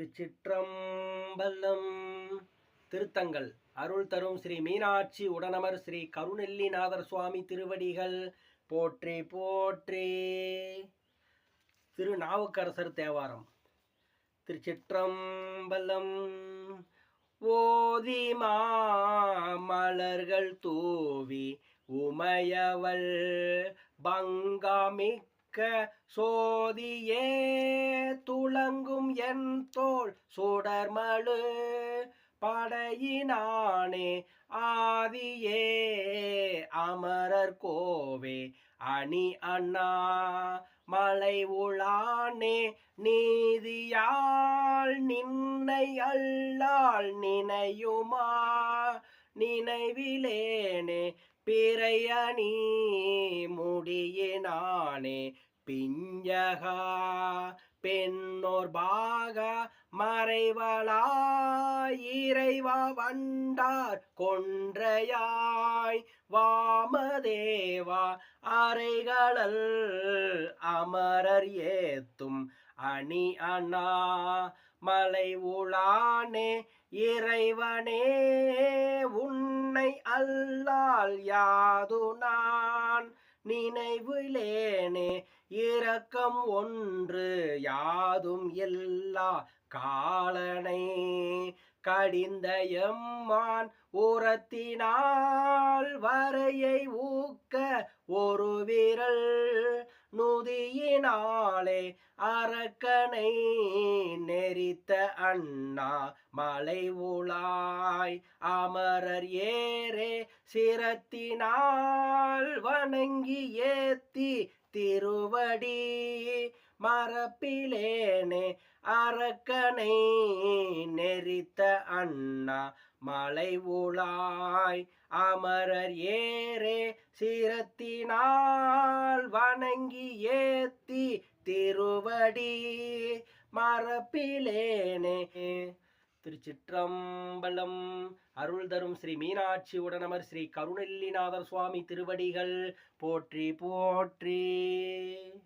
திருச்சிற்றம்பலம். திருத்தங்கள் அருள் தரும் ஸ்ரீ மீனாட்சி உடனமர் ஸ்ரீ கருநெல்லிநாதர் சுவாமி திருவடிகள் போற்றி போற்றி. திருநாவுக்கரசர் தேவாரம். திருச்சிற்றம்பலம். ஓதி மாமலர்கள் தூவி உமையவள் பங்காமிக்க சோதியே துளங்கும் என் தோள் சுடர்மழு படையினானே ஆதியே அமரர் கோவே அணி அண்ணா மலை உளானே நீதியால் நின்னை அல்லால் நினையுமா நினைவிலேனே பிறையணி முடியினானே பிஞ்சகா பெண்ணோர் பாகா மறைவளாய் இறைவா வண்டார் கொன்றையாய் வாமதேவா அறைகளல் அமரர் ஏத்தும் அணி அண்ணா மலை உளானே இறைவனே உன்னை அல்லால் யாது நான் நினைவிலேனே இரக்கம் ஒன்று யாதும் எல்லா காலனை கடிந்த எம்மான் உரத்தினால் வரையை ஊக்க ஒரு விரல் நுதியினாலே அரக்கனை நெறித்த அண்ணா மலை உளாய் அமரர் ஏரே சிரத்தினால் வணங்கி ஏத்தி திருவடி மரப்பிலேனே அரக்கனை நெறித்த அண்ணா மலை உளாய் அமரர் ஏரே சிரத்தினால் வணங்கி ஏத்தி திருவடி மரப்பிலேனே. திருச்சிற்றம்பலம். அருள் தரும் ஸ்ரீ மீனாட்சி உடனமர் ஸ்ரீ கருநெல்லிநாதர் சுவாமி திருவடிகள் போற்றி போற்றி.